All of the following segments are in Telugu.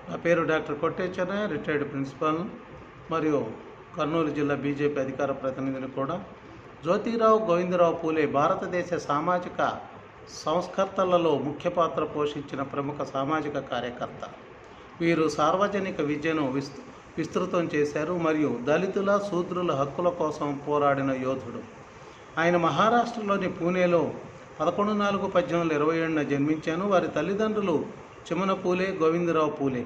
నా పేరు డాక్టర్ కొట్టేచరయ్య, రిటైర్డ్ ప్రిన్సిపాల్ మరియు కర్నూలు జిల్లా బీజేపీ అధికార ప్రతినిధిని కూడా. జ్యోతిరావు గోవిందరావు పూలే భారతదేశ సామాజిక సంస్కర్తలలో ముఖ్య పాత్ర పోషించిన ప్రముఖ సామాజిక కార్యకర్త. వీరు సార్వజనిక విద్యను విస్తృతం చేశారు మరియు దళితుల, శూద్రుల హక్కుల కోసం పోరాడిన యోధుడు. ఆయన మహారాష్ట్రలోని పూణేలో 11/4/1827 జన్మించారు. వారి తల్లిదండ్రులు చిమన పూలే, గోవిందరావు పూలే.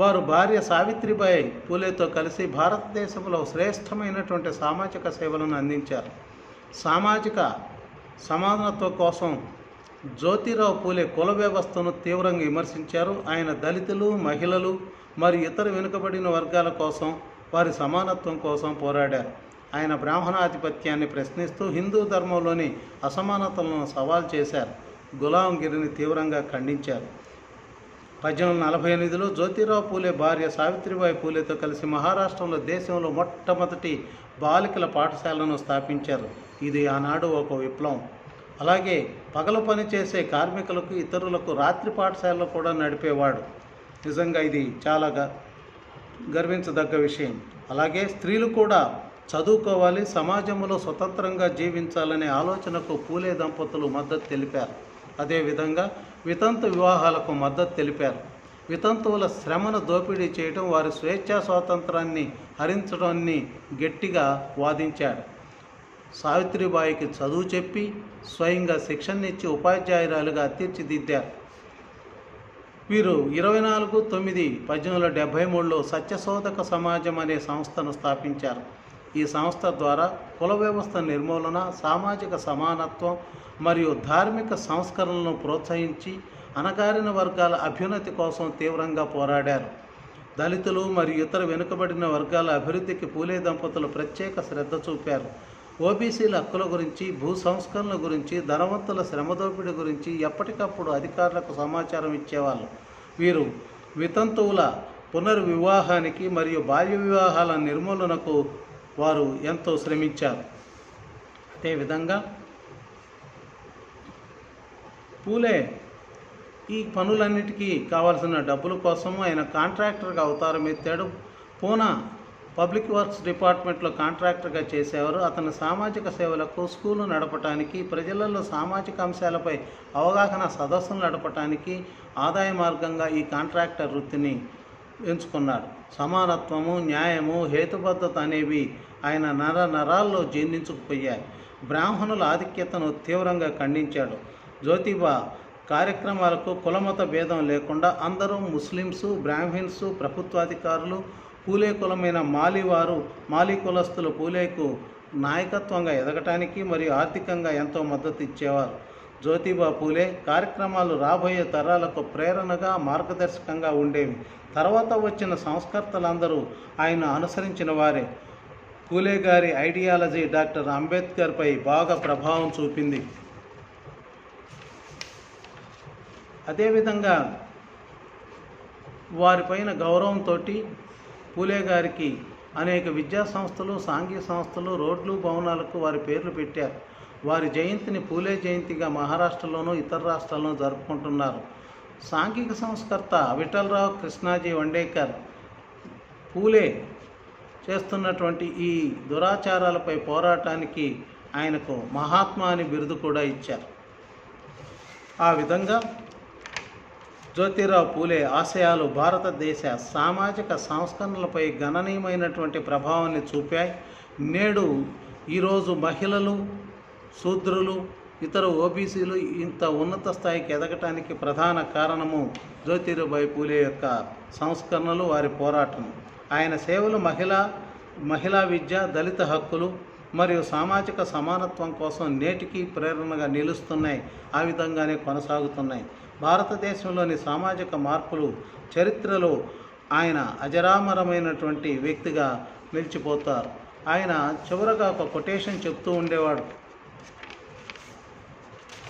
వారు భార్య సావిత్రిబాయి పూలేతో కలిసి భారతదేశంలో శ్రేష్టమైనటువంటి సామాజిక సేవలను అందించారు. సామాజిక సమానత్వం కోసం జ్యోతిరావు పూలే కుల వ్యవస్థను తీవ్రంగా విమర్శించారు. ఆయన దళితులు, మహిళలు మరియు ఇతర వెనుకబడిన వర్గాల కోసం, వారి సమానత్వం కోసం పోరాడారు. ఆయన బ్రాహ్మణాధిపత్యాన్ని ప్రశ్నిస్తూ హిందూ ధర్మంలోని అసమానతలను సవాల్ చేశారు. గులాంగిరిని తీవ్రంగా ఖండించారు. 1848లో జ్యోతిరావు పూలే భార్య సావిత్రిబాయి పూలేతో కలిసి మహారాష్ట్రలో దేశంలో మొట్టమొదటి బాలికల పాఠశాలను స్థాపించారు. ఇది ఆనాడు ఒక విప్లవం. అలాగే పగలు పనిచేసే కార్మికులకు, ఇతరులకు రాత్రి పాఠశాలలో కూడా నడిపేవాడు. నిజంగా ఇది చాలా గర్వించదగ్గ విషయం. అలాగే స్త్రీలు కూడా చదువుకోవాలి, సమాజంలో స్వతంత్రంగా జీవించాలనే ఆలోచనకు పూలే దంపతులు మద్దతు తెలిపారు. అదేవిధంగా వితంతు వివాహాలకు మద్దతు తెలిపారు. వితంతువుల శ్రమను దోపిడీ చేయడం, వారి స్వేచ్ఛా స్వాతంత్రాన్ని హరించడాన్ని గట్టిగా వాదించాడు. సావిత్రిబాయికి చదువు చెప్పి స్వయంగా శిక్షణ ఇచ్చి ఉపాధ్యాయురాలుగా తీర్చిదిద్దారు. వీరు 24/9/1873లో సత్యశోధక సమాజం అనే సంస్థను స్థాపించారు. ఈ సంస్థ ద్వారా కుల వ్యవస్థ నిర్మూలన, సామాజిక సమానత్వం మరియు ధార్మిక సంస్కరణలను ప్రోత్సహించి అణగారిన వర్గాల అభ్యున్నతి కోసం తీవ్రంగా పోరాడారు. దళితులు మరియు ఇతర వెనుకబడిన వర్గాల అభివృద్ధికి పూలే దంపతులు ప్రత్యేక శ్రద్ధ చూపారు. ఓబీసీల హక్కుల గురించి, భూ సంస్కరణల గురించి, ధనవంతుల శ్రమదోపిడి గురించి ఎప్పటికప్పుడు అధికారులకు సమాచారం ఇచ్చేవాళ్ళు. వీరు వితంతువుల పునర్వివాహానికి మరియు బాల్య వివాహాల నిర్మూలనకు వారు ఎంతో శ్రమించారు. అదేవిధంగా పూలే ఈ పనులన్నిటికీ కావాల్సిన డబ్బుల కోసం ఆయన కాంట్రాక్టర్గా అవతారం ఎత్తాడు. పూనా పబ్లిక్ వర్క్స్ డిపార్ట్మెంట్లో కాంట్రాక్టర్గా చేసేవారు. అతని సామాజిక సేవలకు, స్కూలు నడపటానికి, ప్రజలలో సామాజిక అంశాలపై అవగాహన సదస్సులు నడపటానికి ఆదాయ మార్గంగా ఈ కాంట్రాక్టర్ వృత్తిని ఎంచుకున్నాడు. సమానత్వము, న్యాయము, హేతుబద్ధత అనేవి ఆయన నరాల్లో జీర్ణించుకుపోయాయి. బ్రాహ్మణుల ఆధిక్యతను తీవ్రంగా ఖండించాడు. జ్యోతిబా కార్యక్రమాలకు కులమత భేదం లేకుండా అందరూ ముస్లిమ్సు, బ్రాహ్మిన్స్, ప్రభుత్వాధికారులు, పూలే కులమైన మాలీ కులస్తులు పూలేకు నాయకత్వంగా ఎదగటానికి మరియు ఆర్థికంగా ఎంతో మద్దతు ఇచ్చేవారు. జ్యోతిబా పూలే కార్యక్రమాలు రాబోయే తరాలకు ప్రేరణగా, మార్గదర్శకంగా ఉండేవి. తర్వాత వచ్చిన సంస్కర్తలందరూ ఆయన అనుసరించిన వారే. పూలే గారి ఐడియాలజీ డాక్టర్ అంబేద్కర్పై బాగా ప్రభావం చూపింది. అదేవిధంగా వారిపైన గౌరవంతో పూలే గారికి అనేక విద్యా సంస్థలు, సాంఘిక సంస్థలు, రోడ్లు, భవనాలకు వారి పేర్లు పెట్టారు. వారి జయంతిని పూలే జయంతిగా మహారాష్ట్రలోనూ ఇతర రాష్ట్రాల్లోనూ జరుపుకుంటున్నారు. సాంఘిక సంస్కర్త విఠలరావు కృష్ణాజీ వండేకర్ పూలే చేస్తున్నటువంటి ఈ దురాచారాలపై పోరాటానికి ఆయనకు మహాత్మా అని బిరుదు కూడా ఇచ్చారు. ఆ విధంగా జ్యోతిరావు పూలే ఆశయాలు భారతదేశ సామాజిక సంస్కరణలపై గణనీయమైనటువంటి ప్రభావాన్ని చూపాయి. నేడు ఈరోజు మహిళలు, శూద్రులు, ఇతర ఓబీసీలు ఇంత ఉన్నత స్థాయికి ఎదగటానికి ప్రధాన కారణము జ్యోతిరావు పూలే యొక్క సంస్కరణలు, వారి పోరాటం. ఆయన సేవలు మహిళా విద్య, దళిత హక్కులు మరియు సామాజిక సమానత్వం కోసం నేటికి ప్రేరణగా నిలుస్తున్నాయి. ఆ విధంగానే కొనసాగుతున్నాయి. భారతదేశంలోని సామాజిక మార్పులు చరిత్రలో ఆయన అజరామరమైనటువంటి వ్యక్తిగా నిలిచిపోతారు. ఆయన చివరగా ఒక కొటేషన్ చెప్తూ ఉండేవాడు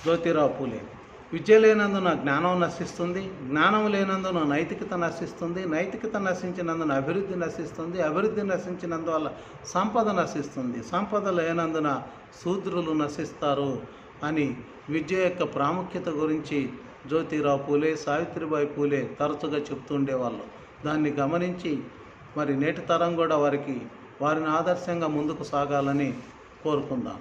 జ్యోతిరావు పూలే. విద్య లేనందున జ్ఞానం నశిస్తుంది, జ్ఞానం లేనందున నైతికత నశిస్తుంది, నైతికత నశించినందున అభివృద్ధి నశిస్తుంది, అభివృద్ధి నశించినందువల్ల సంపద నశిస్తుంది, సంపద లేనందున శూద్రులు నశిస్తారు అని విద్య యొక్క ప్రాముఖ్యత గురించి జ్యోతిరావు పూలే, సావిత్రిబాయి పూలే తరచుగా చెప్తుండేవాళ్ళు. దాన్ని గమనించి మరి నేటి తరం కూడా వారిని ఆదర్శంగా ముందుకు సాగాలని కోరుకుందాం.